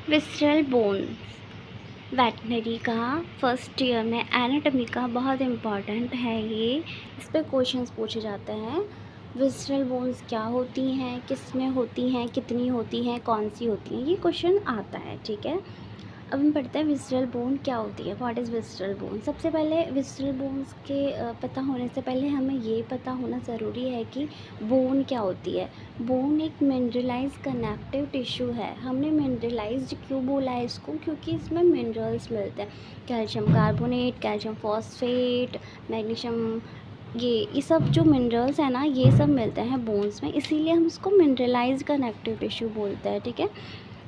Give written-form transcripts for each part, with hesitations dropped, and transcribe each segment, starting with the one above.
Visceral bones veterinary का first year में anatomy का बहुत इम्पॉर्टेंट है ये। इस पे क्वेश्चंस पूछे जाते हैं। विसरल बोन्स क्या होती हैं, किस में होती हैं, कितनी होती हैं, कौन सी होती हैं, ये क्वेश्चन आता है। ठीक है, अब हम पढ़ते हैं विसरल बोन क्या होती है। What is visceral bone. सबसे पहले विसरल बोन्स के पता होने से पहले हमें ये पता होना ज़रूरी है कि बोन क्या होती है। बोन एक मिनरलाइज कनेक्टिव टिश्यू है। हमने मिनरलाइज्ड क्यों बोला है इसको, क्योंकि इसमें मिनरल्स मिलते हैं। Calcium carbonate, calcium phosphate, magnesium, ये सब जो मिनरल्स हैं ना, ये सब मिलते हैं बोन्स में, इसीलिए हम इसको मिनरलाइज कनेक्टिव टिश्यू बोलते हैं। ठीक है,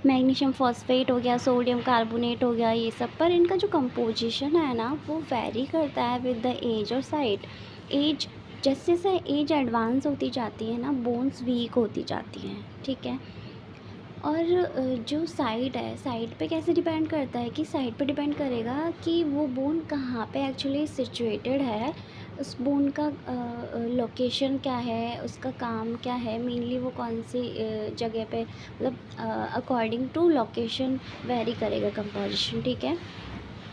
मैग्नीशियम फॉस्फेट हो गया, सोडियम कार्बोनेट हो गया, ये सब, पर इनका जो कंपोजिशन है ना वो वेरी करता है विद द एज और साइट। एज जैसे जैसे एज एडवांस होती जाती है ना, बोन्स वीक होती जाती हैं। ठीक है, और जो साइट है, साइट पे कैसे डिपेंड करता है कि साइट पे डिपेंड करेगा कि वो बोन कहाँ पे एक्चुअली सिचुएटेड है। उस बोन का लोकेशन क्या है, उसका काम क्या है, मेनली वो कौन सी जगह पे, मतलब अकॉर्डिंग टू लोकेशन वेरी करेगा कंपोजिशन। ठीक है,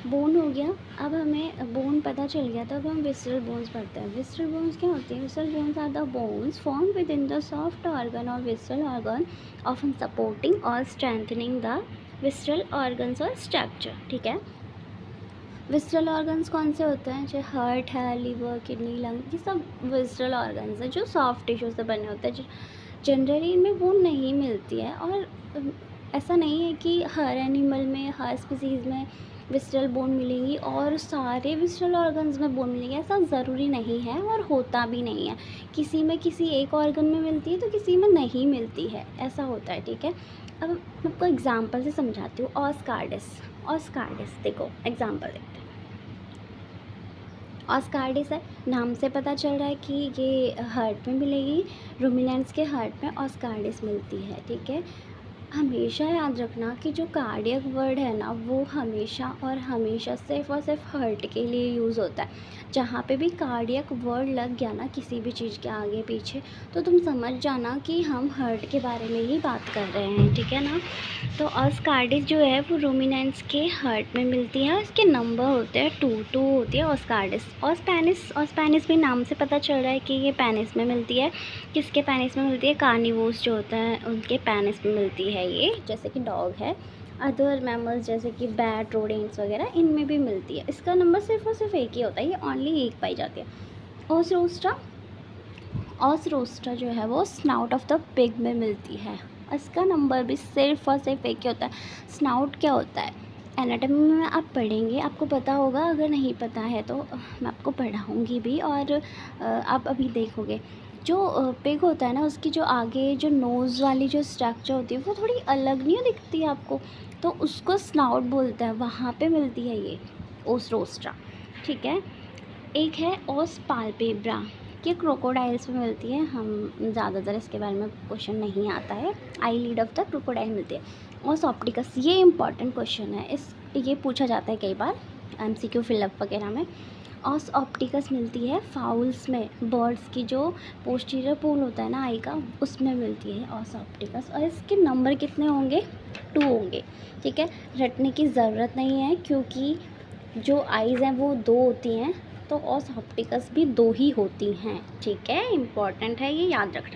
बोन हो गया। अब हमें बोन पता चल गया, तो अब हम विसरल बोन्स पढ़ते हैं। विसरल बोन्स क्या होती हैं। Visceral bones are the bones form within the soft organ और विसरल ऑर्गन ऑफन सपोर्टिंग और स्ट्रेंथनिंग द विसरल ऑर्गन्स और स्ट्रक्चर। ठीक है, विसरल ऑर्गन्स कौन से होते हैं, जैसे हार्ट है, लीवर, किडनी, लंग, ये सब विसरल ऑर्गन्स हैं जो सॉफ्ट टिश्यू से बने होते हैं। जनरली इनमें बोन नहीं मिलती है, और ऐसा नहीं है कि हर एनिमल में, हर स्पीसीज़ में विसरल बोन मिलेंगी और सारे विसरल ऑर्गन्स में बोन मिलेंगी, ऐसा ज़रूरी नहीं है और होता भी नहीं है। किसी में किसी एक ऑर्गन में मिलती है तो किसी में नहीं मिलती है, ऐसा होता है। ठीक है, अब मैं आपको एग्जांपल से समझाती हूँ। ऑस्कार्डिस, ऑस्कार्डिस देखो, एग्जांपल देखते हैं। ऑस्कार्डिस है, नाम से पता चल रहा है कि ये हार्ट में मिलेगी। रूमिनेंट्स के हार्ट में ऑस्कार्डिस मिलती है। ठीक है, हमेशा याद रखना कि जो कार्डियक वर्ड है ना, वो हमेशा और हमेशा सिर्फ और सिर्फ हार्ट के लिए यूज़ होता है। जहाँ पे भी कार्डियक वर्ड लग गया ना किसी भी चीज़ के आगे पीछे, तो तुम समझ जाना कि हम हार्ट के बारे में ही बात कर रहे हैं। ठीक है ना, तो ऑस्कार्डिस जो है वो रूमिनेंट्स के हार्ट में मिलती है। इसके नंबर होते हैं टू होती है ऑस्कार्डिस। ऑस्पेनिस भी नाम से पता चल रहा है कि ये पेनिस में मिलती है। किसके पेनिस में मिलती है, कार्निवोर्स जो होता है उनके पेनिस में मिलती है ये, जैसे कि डॉग है। अदर मैमल्स जैसे कि बैट, रोडेंट्स वगैरह, इनमें भी मिलती है। इसका नंबर सिर्फ और सिर्फ एक ही होता है, ये ओनली एक पाई जाती है। ओसरोस्ट्रा, ऑसरोस्ट्रा जो है वो स्नाउट ऑफ द पिग में मिलती है। इसका नंबर भी सिर्फ और सिर्फ एक ही होता है। स्नाउट क्या होता है, एनाटॉमी में आप पढ़ेंगे, आपको पता होगा। अगर नहीं पता है तो मैं आपको पढ़ाऊँगी भी, और आप अभी देखोगे। जो पिग होता है ना, उसकी जो आगे जो नोज़ वाली जो स्ट्रक्चर होती है वो थोड़ी अलग नहीं दिखती है आपको, तो उसको स्नाउट बोलते हैं, वहाँ पे मिलती है ये ओसरोस्ट्रा। ठीक है, एक है ओस पाल्पेब्रा, ये क्रोकोडाइल्स में मिलती है। हम ज़्यादातर इसके बारे में क्वेश्चन नहीं आता है। आई लीड ऑफ द क्रोकोडाइल मिलती है। ओस ऑप्टिकस, ये इंपॉर्टेंट क्वेश्चन है, ये पूछा जाता है कई बार एमसीक्यू फिलअप वगैरह में। ऑस ऑप्टिकस मिलती है फाउल्स में, बर्ड्स की जो पोस्टीरियर पोल होता है ना आई का, उसमें मिलती है ऑस ऑप्टिकस। और इसके नंबर कितने होंगे, 2 होंगे। ठीक है, रटने की ज़रूरत नहीं है क्योंकि जो आइज़ हैं वो 2 होती हैं, तो ऑस ऑप्टिकस भी 2 ही होती हैं। ठीक है, इम्पॉर्टेंट है, ये याद रखना।